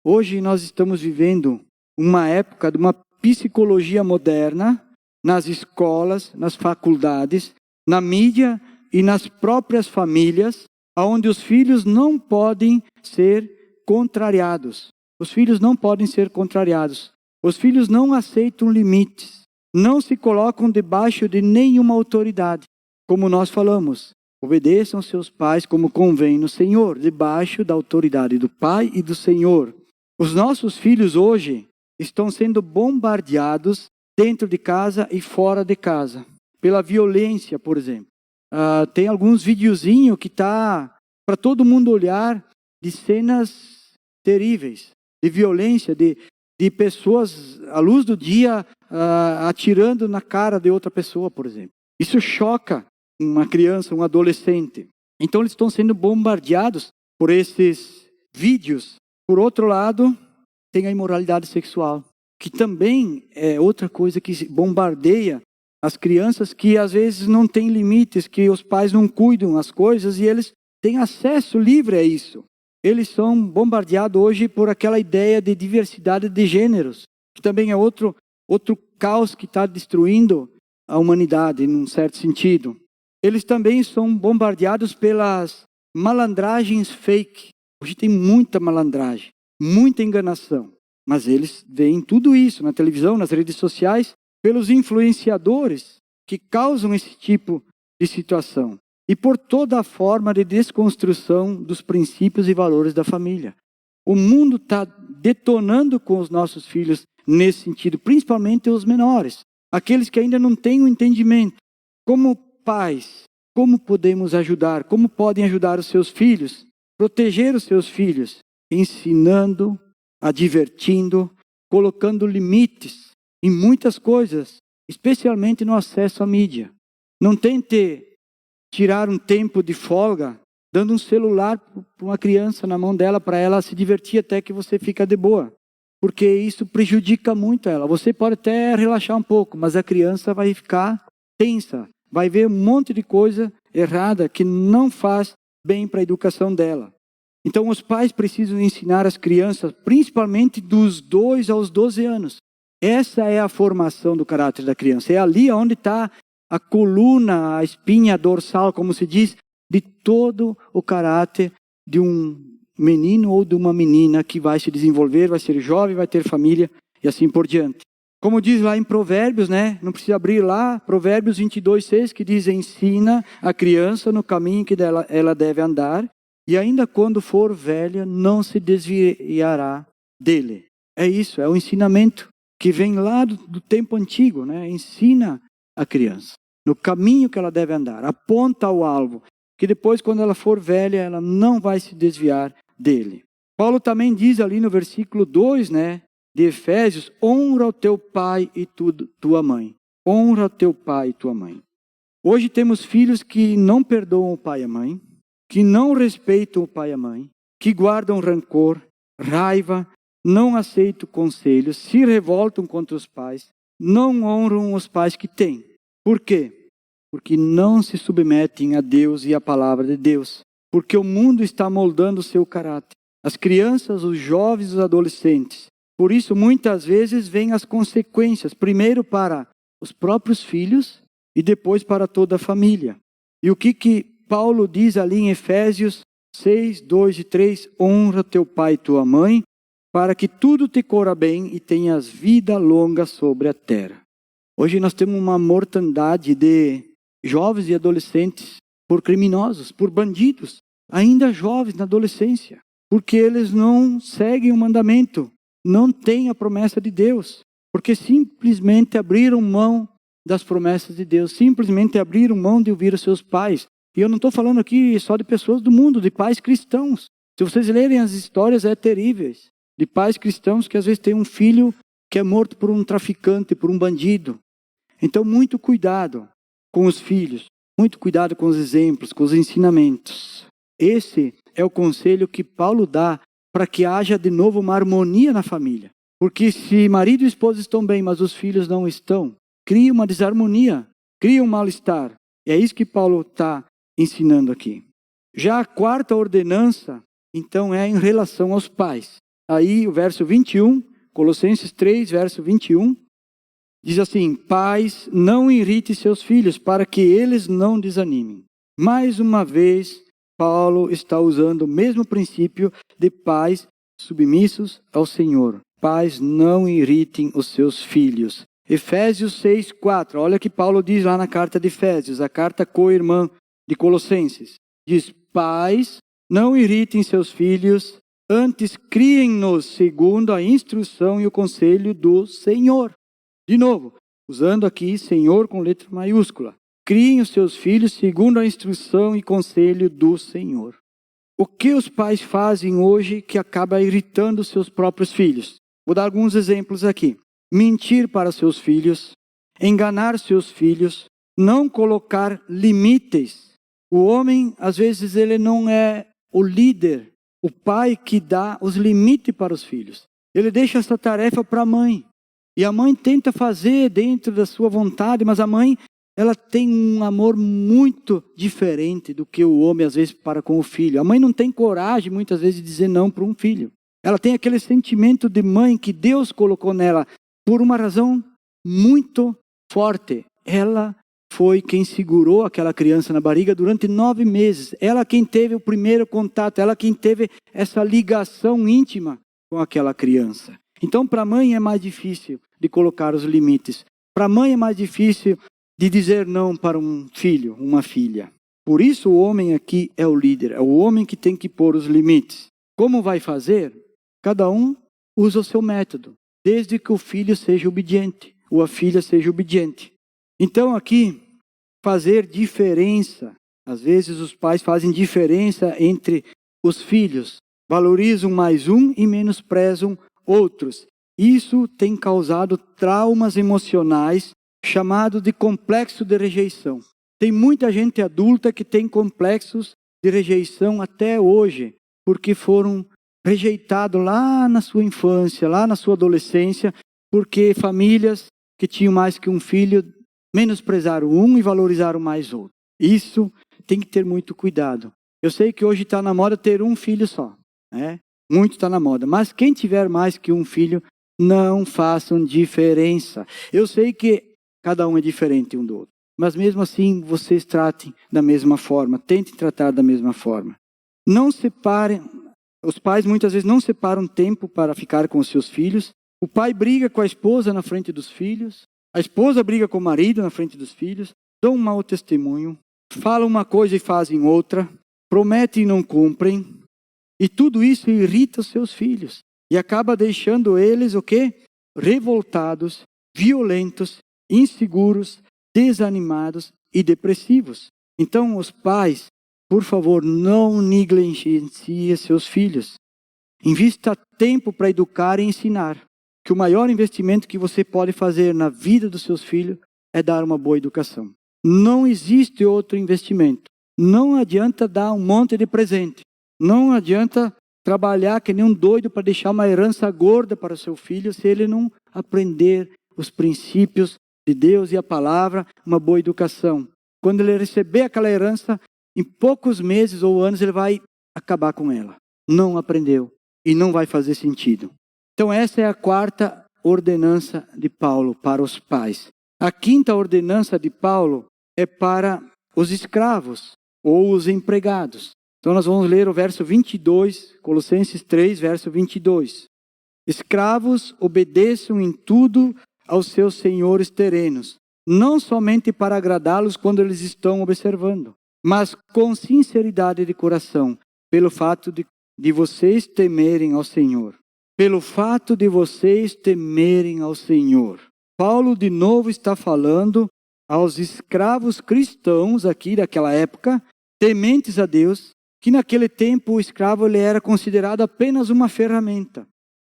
Hoje nós estamos vivendo uma época de uma psicologia moderna. Nas escolas, nas faculdades, na mídia e nas próprias famílias. Onde os filhos não podem ser contrariados. Os filhos não podem ser contrariados. Os filhos não aceitam limites. Não se colocam debaixo de nenhuma autoridade. Como nós falamos, obedeçam seus pais como convém no Senhor, debaixo da autoridade do Pai e do Senhor. Os nossos filhos hoje estão sendo bombardeados dentro de casa e fora de casa. Pela violência, por exemplo. Tem alguns videozinhos que está para todo mundo olhar de cenas terríveis, de violência, de de pessoas, à luz do dia, atirando na cara de outra pessoa, por exemplo. Isso choca uma criança, um adolescente. Então eles estão sendo bombardeados por esses vídeos. Por outro lado, tem a imoralidade sexual, que também é outra coisa que bombardeia as crianças, que às vezes não têm limites, que os pais não cuidam as coisas e eles têm acesso livre a isso. Eles são bombardeados hoje por aquela ideia de diversidade de gêneros, que também é outro caos que está destruindo a humanidade, num certo sentido. Eles também são bombardeados pelas malandragens fake. Hoje tem muita malandragem, muita enganação. Mas eles veem tudo isso na televisão, nas redes sociais, pelos influenciadores que causam esse tipo de situação. E por toda a forma de desconstrução dos princípios e valores da família. O mundo está detonando com os nossos filhos nesse sentido, principalmente os menores. Aqueles que ainda não têm o entendimento. Como pais, como podemos ajudar? Como podem ajudar os seus filhos? Proteger os seus filhos? Ensinando, advertindo, colocando limites em muitas coisas, especialmente no acesso à mídia. Não tente tirar um tempo de folga, dando um celular para uma criança na mão dela, para ela se divertir até que você fica de boa. Porque isso prejudica muito ela. Você pode até relaxar um pouco, mas a criança vai ficar tensa. Vai ver um monte de coisa errada que não faz bem para a educação dela. Então os pais precisam ensinar as crianças, principalmente dos 2 aos 12 anos. Essa é a formação do caráter da criança. É ali onde está a coluna, a espinha dorsal, como se diz, de todo o caráter de um menino ou de uma menina que vai se desenvolver, vai ser jovem, vai ter família e assim por diante. Como diz lá em Provérbios, né? Não precisa abrir lá, Provérbios 22:6, que diz: ensina a criança no caminho que ela deve andar, e ainda quando for velha, não se desviará dele. É isso, é o ensinamento que vem lá do tempo antigo, né? Ensina a criança no caminho que ela deve andar, aponta ao alvo, que depois, quando ela for velha, ela não vai se desviar dele. Paulo também diz ali no versículo 2, né, de Efésios: honra o teu pai e tua mãe. Honra o teu pai e tua mãe. Hoje temos filhos que não perdoam o pai e a mãe, que não respeitam o pai e a mãe, que guardam rancor, raiva, não aceitam conselhos, se revoltam contra os pais, não honram os pais que têm. Por quê? Porque não se submetem a Deus e à palavra de Deus. Porque o mundo está moldando o seu caráter. As crianças, os jovens, os adolescentes. Por isso, muitas vezes, vêm as consequências. Primeiro para os próprios filhos e depois para toda a família. E o que Paulo diz ali em Efésios 6, 2 e 3? Honra teu pai e tua mãe, para que tudo te corra bem e tenhas vida longa sobre a terra. Hoje nós temos uma mortandade de jovens e adolescentes por criminosos, por bandidos, ainda jovens na adolescência, porque eles não seguem o mandamento, não têm a promessa de Deus, porque simplesmente abriram mão das promessas de Deus, simplesmente abriram mão de ouvir os seus pais. E eu não estou falando aqui só de pessoas do mundo, de pais cristãos. Se vocês lerem as histórias, é terríveis, de pais cristãos que às vezes têm um filho que é morto por um traficante, por um bandido. Então, muito cuidado com os filhos, muito cuidado com os exemplos, com os ensinamentos. Esse é o conselho que Paulo dá para que haja de novo uma harmonia na família. Porque se marido e esposa estão bem, mas os filhos não estão, cria uma desarmonia, cria um mal-estar. E é isso que Paulo está ensinando aqui. Já a quarta ordenança, então, é em relação aos pais. Aí o verso 21, Colossenses 3, verso 21, diz assim: pais, não irrite seus filhos, para que eles não desanimem. Mais uma vez, Paulo está usando o mesmo princípio de pais submissos ao Senhor. Pais, não irritem os seus filhos. Efésios 6, 4. Olha o que Paulo diz lá na carta de Efésios, a carta co-irmã de Colossenses. Diz: pais, não irritem seus filhos, antes criem-nos segundo a instrução e o conselho do Senhor. De novo, usando aqui Senhor com letra maiúscula. Criem os seus filhos segundo a instrução e conselho do Senhor. O que os pais fazem hoje que acaba irritando os seus próprios filhos? Vou dar alguns exemplos aqui. Mentir para seus filhos, enganar seus filhos, não colocar limites. O homem, às vezes, ele não é o líder, o pai que dá os limites para os filhos. Ele deixa essa tarefa para a mãe. E a mãe tenta fazer dentro da sua vontade, mas a mãe, ela tem um amor muito diferente do que o homem, às vezes, para com o filho. A mãe não tem coragem, muitas vezes, de dizer não para um filho. Ela tem aquele sentimento de mãe que Deus colocou nela por uma razão muito forte. Ela foi quem segurou aquela criança na barriga durante 9 meses. Ela quem teve o primeiro contato, ela quem teve essa ligação íntima com aquela criança. Então, para a mãe é mais difícil de colocar os limites. Para a mãe é mais difícil de dizer não para um filho, uma filha. Por isso o homem aqui é o líder, é o homem que tem que pôr os limites. Como vai fazer? Cada um usa o seu método, desde que o filho seja obediente, ou a filha seja obediente. Então aqui, fazer diferença. Às vezes os pais fazem diferença entre os filhos. Valorizam mais um e menosprezam outros. Isso tem causado traumas emocionais, chamado de complexo de rejeição. Tem muita gente adulta que tem complexos de rejeição até hoje, porque foram rejeitados lá na sua infância, lá na sua adolescência, porque famílias que tinham mais que um filho menosprezaram um e valorizaram mais outro. Isso tem que ter muito cuidado. Eu sei que hoje está na moda ter um filho só, né? Muito está na moda. Mas quem tiver mais que um filho, não façam diferença. Eu sei que cada um é diferente um do outro. Mas mesmo assim, vocês tratem da mesma forma. Tentem tratar da mesma forma. Não separem. Os pais muitas vezes não separam tempo para ficar com os seus filhos. O pai briga com a esposa na frente dos filhos. A esposa briga com o marido na frente dos filhos. Dão um mau testemunho. Falam uma coisa e fazem outra. Prometem e não cumprem. E tudo isso irrita os seus filhos. E acaba deixando eles o quê? Revoltados, violentos, inseguros, desanimados e depressivos. Então os pais, por favor, não negligenciem seus filhos. Invista tempo para educar e ensinar. Que o maior investimento que você pode fazer na vida dos seus filhos é dar uma boa educação. Não existe outro investimento. Não adianta dar um monte de presente. Não adianta trabalhar que nem um doido para deixar uma herança gorda para o seu filho se ele não aprender os princípios de Deus e a palavra, uma boa educação. Quando ele receber aquela herança, em poucos meses ou anos ele vai acabar com ela. Não aprendeu e não vai fazer sentido. Então essa é a 4ª ordenança de Paulo para os pais. A 5ª ordenança de Paulo é para os escravos ou os empregados. Então nós vamos ler o verso 22, Colossenses 3, verso 22. Escravos, obedeçam em tudo aos seus senhores terrenos, não somente para agradá-los quando eles estão observando, mas com sinceridade de coração, pelo fato de vocês temerem ao Senhor. Pelo fato de vocês temerem ao Senhor. Paulo de novo está falando aos escravos cristãos aqui daquela época, tementes a Deus, que naquele tempo o escravo ele era considerado apenas uma ferramenta.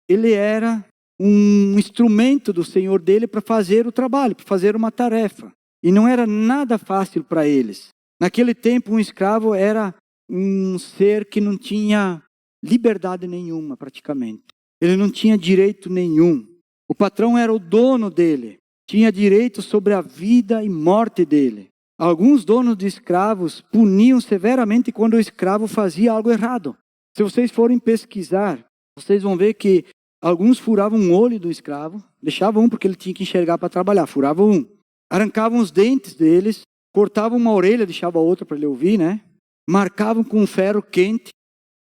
Ele era um instrumento do Senhor dele para fazer o trabalho, para fazer uma tarefa. E não era nada fácil para eles. Naquele tempo um escravo era um ser que não tinha liberdade nenhuma praticamente. Ele não tinha direito nenhum. O patrão era o dono dele. Tinha direito sobre a vida e morte dele. Alguns donos de escravos puniam severamente quando o escravo fazia algo errado. Se vocês forem pesquisar, vocês vão ver que alguns furavam um olho do escravo, deixavam um porque ele tinha que enxergar para trabalhar, furavam um. Arrancavam os dentes deles, cortavam uma orelha, deixavam a outra para ele ouvir, né? Marcavam com um ferro quente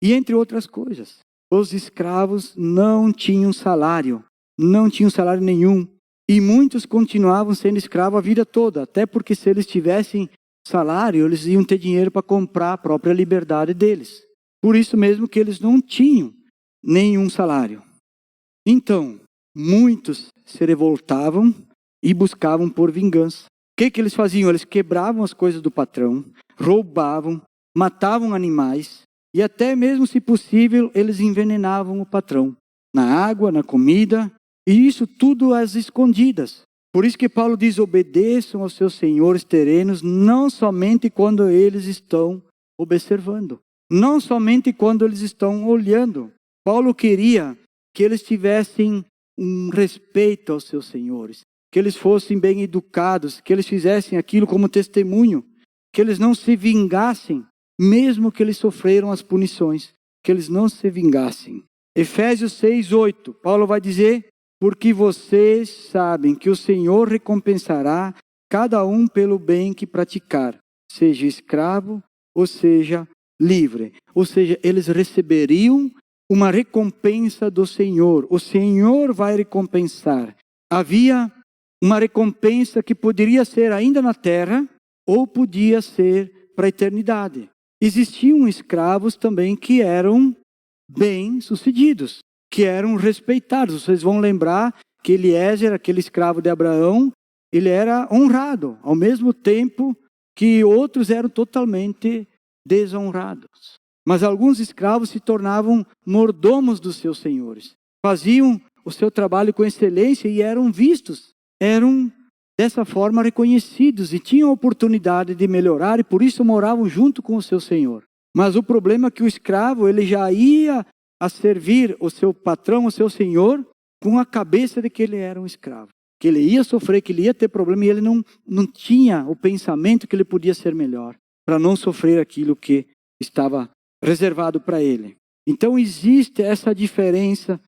e entre outras coisas. Os escravos não tinham salário nenhum. E muitos continuavam sendo escravos a vida toda, até porque se eles tivessem salário, eles iam ter dinheiro para comprar a própria liberdade deles. Por isso mesmo que eles não tinham nenhum salário. Então, muitos se revoltavam e buscavam por vingança. O que eles faziam? Eles quebravam as coisas do patrão, roubavam, matavam animais e até mesmo, se possível, eles envenenavam o patrão. na água, na comida, e isso tudo às escondidas. Por isso que Paulo diz, obedeçam aos seus senhores terrenos, não somente quando eles estão observando, não somente quando eles estão olhando. Paulo queria que eles tivessem um respeito aos seus senhores, que eles fossem bem educados, que eles fizessem aquilo como testemunho, que eles não se vingassem, mesmo que eles sofreram as punições, que eles não se vingassem. Efésios 6:8, Paulo vai dizer, porque vocês sabem que o Senhor recompensará cada um pelo bem que praticar, seja escravo ou seja livre. Ou seja, eles receberiam uma recompensa do Senhor. O Senhor vai recompensar. Havia uma recompensa que poderia ser ainda na terra ou podia ser para a eternidade. Existiam escravos também que eram bem-sucedidos, que eram respeitados. Vocês vão lembrar que Eliezer, aquele escravo de Abraão, ele era honrado, ao mesmo tempo que outros eram totalmente desonrados. Mas alguns escravos se tornavam mordomos dos seus senhores. Faziam o seu trabalho com excelência e eram vistos. Eram dessa forma reconhecidos e tinham a oportunidade de melhorar e por isso moravam junto com o seu senhor. Mas o problema é que o escravo, ele já ia a servir o seu patrão, o seu senhor, com a cabeça de que ele era um escravo. Que ele ia sofrer, que ele ia ter problema e ele não tinha o pensamento que ele podia ser melhor, para não sofrer aquilo que estava reservado para ele. Então existia essa diferença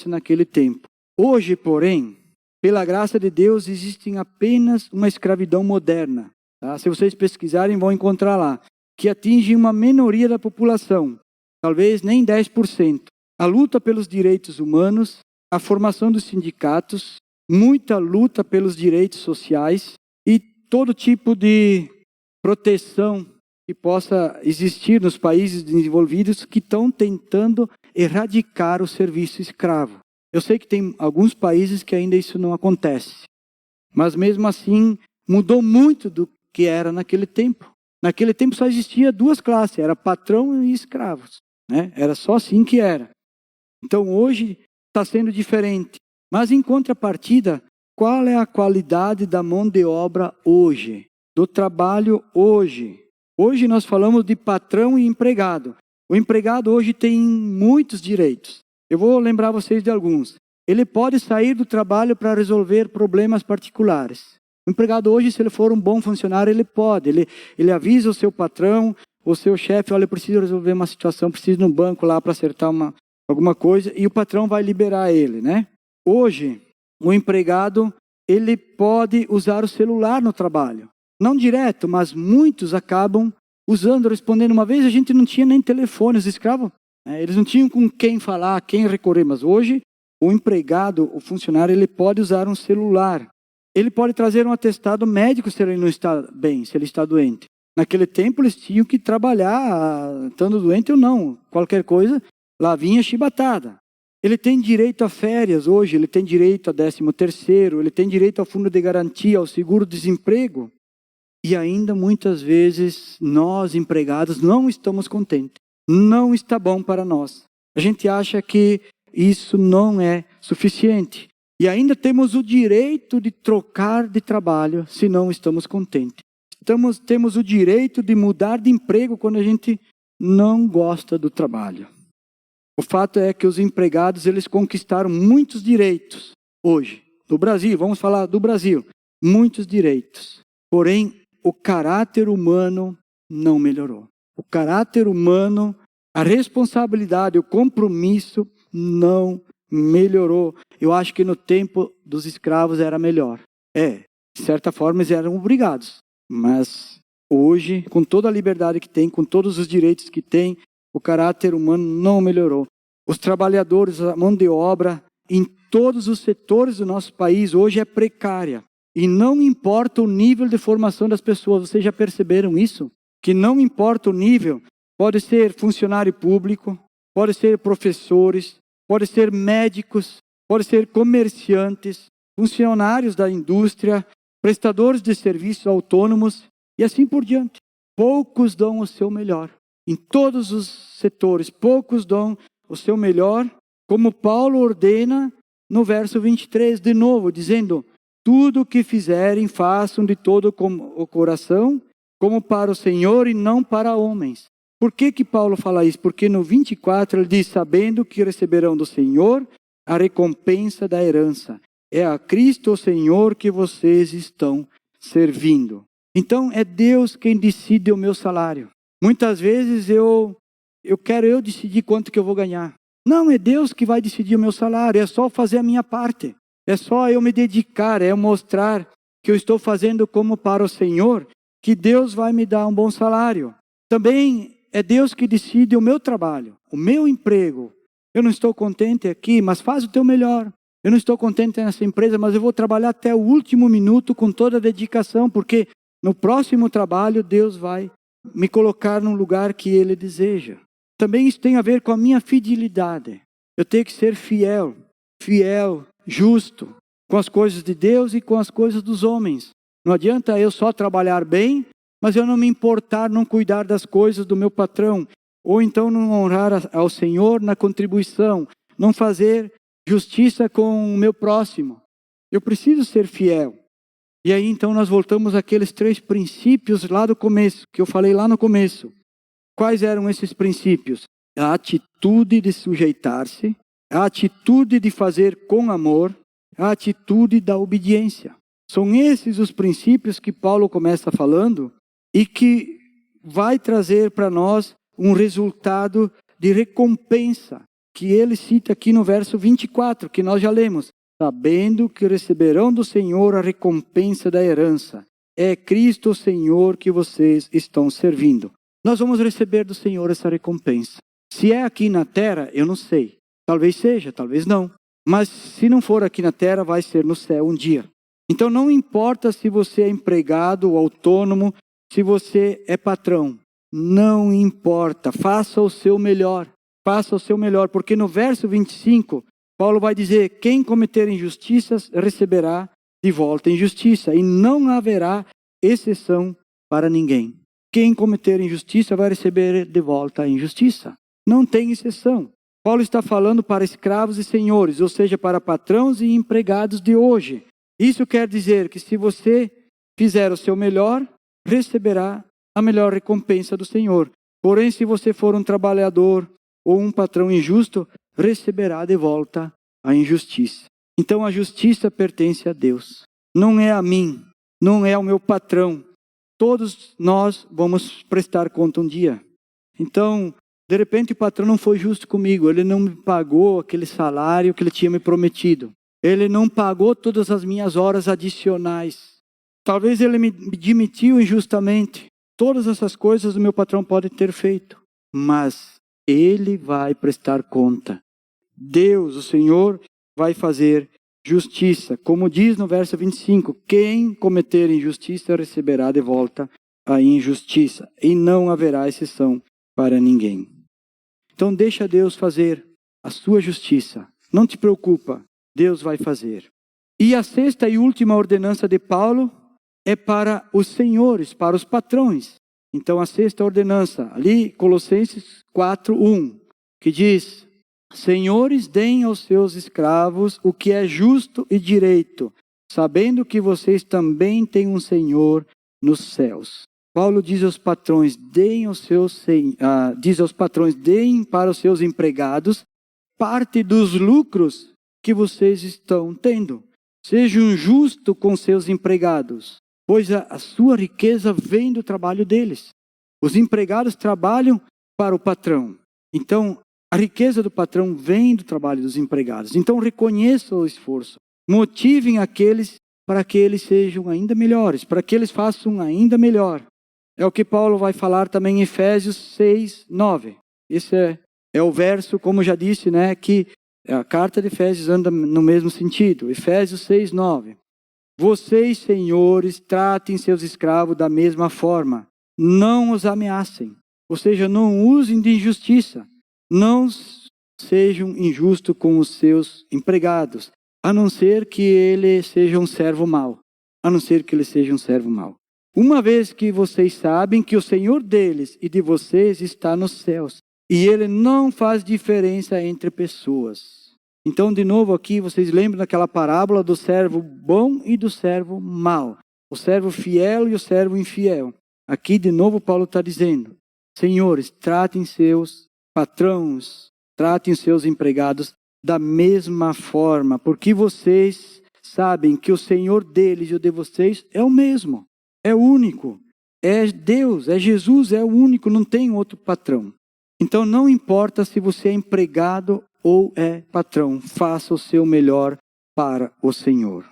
naquele tempo. Hoje, porém, pela graça de Deus, existe apenas uma escravidão moderna. Tá? Se vocês pesquisarem, vão encontrar lá, que atinge uma minoria da população, talvez nem 10%. A luta pelos direitos humanos, a formação dos sindicatos, muita luta pelos direitos sociais e todo tipo de proteção que possa existir nos países desenvolvidos que estão tentando erradicar o serviço escravo. Eu sei que tem alguns países que ainda isso não acontece, mas mesmo assim mudou muito do que era naquele tempo. Naquele tempo só existia duas classes, era patrão e escravos, né? Era só assim que era. Então hoje está sendo diferente. Mas em contrapartida, qual é a qualidade da mão de obra hoje? Do trabalho hoje? Hoje nós falamos de patrão e empregado. O empregado hoje tem muitos direitos. Eu vou lembrar vocês de alguns. Ele pode sair do trabalho para resolver problemas particulares. O empregado hoje, se ele for um bom funcionário, ele pode. Ele avisa o seu patrão, o seu chefe, olha, eu preciso resolver uma situação, preciso ir no banco lá para acertar alguma coisa, e o patrão vai liberar ele, né? Hoje, o empregado, ele pode usar o celular no trabalho. Não direto, mas muitos acabam usando, respondendo. Uma vez a gente não tinha nem telefone, os escravos, eles não tinham com quem falar, quem recorrer, mas hoje o empregado, o funcionário, ele pode usar um celular. Ele pode trazer um atestado médico se ele não está bem, se ele está doente. Naquele tempo eles tinham que trabalhar, estando doente ou não. Qualquer coisa, lá vinha chibatada. Ele tem direito a férias hoje, ele tem direito a 13º, ele tem direito ao fundo de garantia, ao seguro-desemprego. E ainda muitas vezes nós, empregados, não estamos contentes. Não está bom para nós. A gente acha que isso não é suficiente. E ainda temos o direito de trocar de trabalho se não estamos contentes. Temos o direito de mudar de emprego quando a gente não gosta do trabalho. O fato é que os empregados, eles conquistaram muitos direitos hoje. No Brasil, vamos falar do Brasil. Muitos direitos. Porém, o caráter humano não melhorou. O caráter humano, a responsabilidade, o compromisso não melhorou. Eu acho que no tempo dos escravos era melhor. De certa forma eles eram obrigados. Mas hoje, com toda a liberdade que tem, com todos os direitos que tem, o caráter humano não melhorou. Os trabalhadores, a mão de obra, em todos os setores do nosso país, hoje é precária. E não importa o nível de formação das pessoas. Vocês já perceberam isso? Que não importa o nível. Pode ser funcionário público, pode ser professores, pode ser médicos, pode ser comerciantes, funcionários da indústria, prestadores de serviços autônomos e assim por diante. Poucos dão o seu melhor. Em todos os setores, poucos dão o seu melhor como Paulo ordena no verso 23, de novo, dizendo: tudo o que fizerem, façam de todo o coração, como para o Senhor e não para homens. Por que Paulo fala isso? Porque no 24 ele diz: sabendo que receberão do Senhor a recompensa da herança. É a Cristo o Senhor que vocês estão servindo. Então é Deus quem decide o meu salário. Muitas vezes eu quero decidir quanto que eu vou ganhar. Não, é Deus que vai decidir o meu salário. É só fazer a minha parte. É só eu me dedicar, é eu mostrar que eu estou fazendo como para o Senhor, que Deus vai me dar um bom salário. Também é Deus que decide o meu trabalho, o meu emprego. Eu não estou contente aqui, mas faz o teu melhor. Eu não estou contente nessa empresa, mas eu vou trabalhar até o último minuto com toda a dedicação, porque no próximo trabalho Deus vai me colocar num lugar que Ele deseja. Também isso tem a ver com a minha fidelidade. Eu tenho que ser fiel, justo, com as coisas de Deus e com as coisas dos homens. Não adianta eu só trabalhar bem, mas eu não me importar, não cuidar das coisas do meu patrão, ou então não honrar ao Senhor na contribuição, não fazer justiça com o meu próximo. Eu preciso ser fiel. E aí então nós voltamos àqueles 3 princípios lá do começo, que eu falei lá no começo. Quais eram esses princípios? A atitude de sujeitar-se, a atitude de fazer com amor, a atitude da obediência. São esses os princípios que Paulo começa falando e que vai trazer para nós um resultado de recompensa, que ele cita aqui no verso 24, que nós já lemos. Sabendo que receberão do Senhor a recompensa da herança. É Cristo o Senhor que vocês estão servindo. Nós vamos receber do Senhor essa recompensa. Se é aqui na terra, eu não sei. Talvez seja, talvez não. Mas se não for aqui na terra, vai ser no céu um dia. Então não importa se você é empregado ou autônomo, se você é patrão. Não importa, faça o seu melhor. Faça o seu melhor, porque no verso 25, Paulo vai dizer: quem cometer injustiças receberá de volta injustiça, e não haverá exceção para ninguém. Quem cometer injustiça vai receber de volta a injustiça. Não tem exceção. Paulo está falando para escravos e senhores, ou seja, para patrões e empregados de hoje. Isso quer dizer que se você fizer o seu melhor, receberá a melhor recompensa do Senhor. Porém, se você for um trabalhador ou um patrão injusto, receberá de volta a injustiça. Então a justiça pertence a Deus. Não é a mim, não é ao meu patrão. Todos nós vamos prestar conta um dia. Então, de repente o patrão não foi justo comigo. Ele não me pagou aquele salário que ele tinha me prometido. Ele não pagou todas as minhas horas adicionais. Talvez ele me demitiu injustamente. Todas essas coisas o meu patrão pode ter feito. Mas ele vai prestar conta. Deus, o Senhor, vai fazer justiça. Como diz no verso 25, quem cometer injustiça receberá de volta a injustiça. E não haverá exceção para ninguém. Então deixa Deus fazer a sua justiça. Não te preocupa, Deus vai fazer. E a 6ª e última ordenança de Paulo é para os senhores, para os patrões. Então a 6ª ordenança, ali Colossenses 4:1, que diz: senhores, deem aos seus escravos o que é justo e direito, sabendo que vocês também têm um Senhor nos céus. Paulo diz aos patrões, deem para os seus empregados parte dos lucros que vocês estão tendo. Sejam justos com seus empregados, pois a sua riqueza vem do trabalho deles. Os empregados trabalham para o patrão. Então, a riqueza do patrão vem do trabalho dos empregados. Então, reconheçam o esforço. Motivem aqueles para que eles sejam ainda melhores, para que eles façam ainda melhor. É o que Paulo vai falar também em Efésios 6:9. Esse é o verso, como já disse, né, que a carta de Efésios anda no mesmo sentido. Efésios 6:9. Vocês, senhores, tratem seus escravos da mesma forma. Não os ameacem. Ou seja, não usem de injustiça. Não sejam injustos com os seus empregados, a não ser que ele seja um servo mau. A não ser que ele seja um servo mau. Uma vez que vocês sabem que o Senhor deles e de vocês está nos céus. E ele não faz diferença entre pessoas. Então, de novo aqui, vocês lembram daquela parábola do servo bom e do servo mau. O servo fiel e o servo infiel. Aqui, de novo, Paulo está dizendo: senhores, tratem seus patrões, tratem seus empregados da mesma forma, porque vocês sabem que o Senhor deles e o de vocês é o mesmo, é único, é Deus, é Jesus, é o único, não tem outro patrão. Então não importa se você é empregado ou é patrão, faça o seu melhor para o Senhor.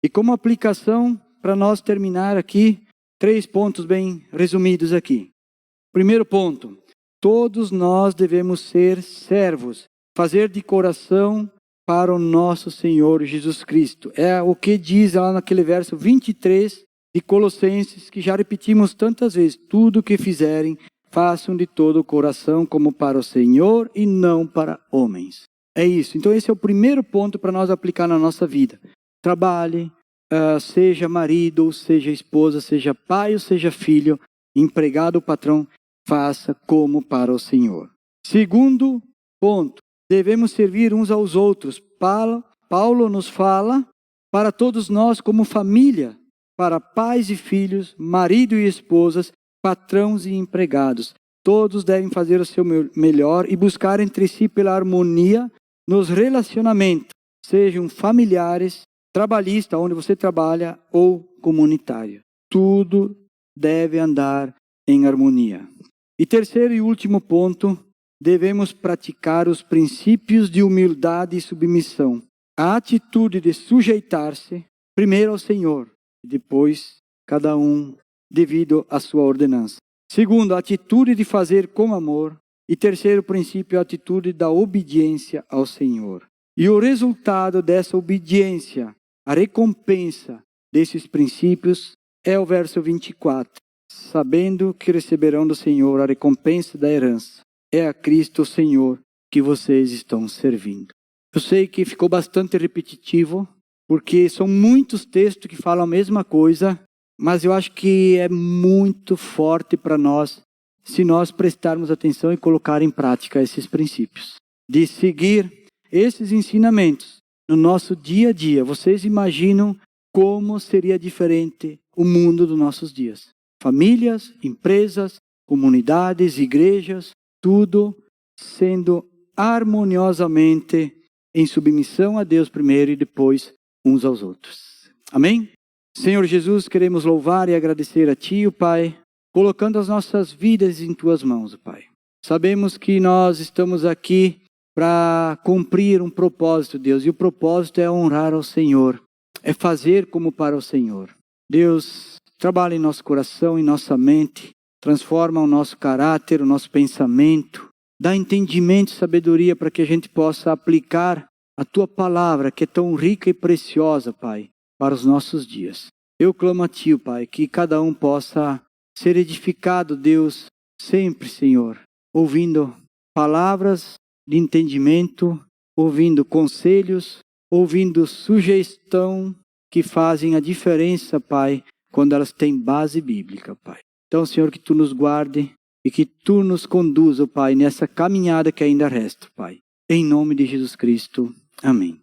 E como aplicação, para nós terminar aqui, 3 pontos bem resumidos aqui. Primeiro ponto, todos nós devemos ser servos, fazer de coração para o nosso Senhor Jesus Cristo. É o que diz lá naquele verso 23 de Colossenses, que já repetimos tantas vezes: tudo o que fizerem, façam de todo o coração como para o Senhor e não para homens. É isso. Então esse é o primeiro ponto para nós aplicar na nossa vida. Trabalhe, seja marido ou seja esposa, seja pai ou seja filho, empregado ou patrão, faça como para o Senhor. Segundo ponto, devemos servir uns aos outros. Paulo nos fala para todos nós como família, para pais e filhos, marido e esposas, patrões e empregados. Todos devem fazer o seu melhor e buscar entre si pela harmonia nos relacionamentos, sejam familiares, trabalhista, onde você trabalha, ou comunitário. Tudo deve andar em harmonia. E terceiro e último ponto, devemos praticar os princípios de humildade e submissão. A atitude de sujeitar-se primeiro ao Senhor, e depois cada um devido à sua ordenança. Segundo, a atitude de fazer com amor. E terceiro princípio, a atitude da obediência ao Senhor. E o resultado dessa obediência, a recompensa desses princípios, é o verso 24. Sabendo que receberão do Senhor a recompensa da herança. É a Cristo o Senhor que vocês estão servindo. Eu sei que ficou bastante repetitivo, porque são muitos textos que falam a mesma coisa, mas eu acho que é muito forte para nós, se nós prestarmos atenção e colocar em prática esses princípios. De seguir esses ensinamentos no nosso dia a dia. Vocês imaginam como seria diferente o mundo dos nossos dias? Famílias, empresas, comunidades, igrejas, tudo sendo harmoniosamente em submissão a Deus primeiro e depois uns aos outros. Amém? Senhor Jesus, queremos louvar e agradecer a Ti, o Pai, colocando as nossas vidas em Tuas mãos, Pai. Sabemos que nós estamos aqui para cumprir um propósito, Deus, e o propósito é honrar ao Senhor, é fazer como para o Senhor. Deus, trabalha em nosso coração, em nossa mente, transforma o nosso caráter, o nosso pensamento, dá entendimento e sabedoria para que a gente possa aplicar a Tua palavra, que é tão rica e preciosa, Pai, para os nossos dias. Eu clamo a Ti, Pai, que cada um possa ser edificado, Deus, sempre, Senhor, ouvindo palavras de entendimento, ouvindo conselhos, ouvindo sugestão que fazem a diferença, Pai, quando elas têm base bíblica, Pai. Então, Senhor, que Tu nos guarde e que Tu nos conduza, Pai, nessa caminhada que ainda resta, Pai. Em nome de Jesus Cristo. Amém.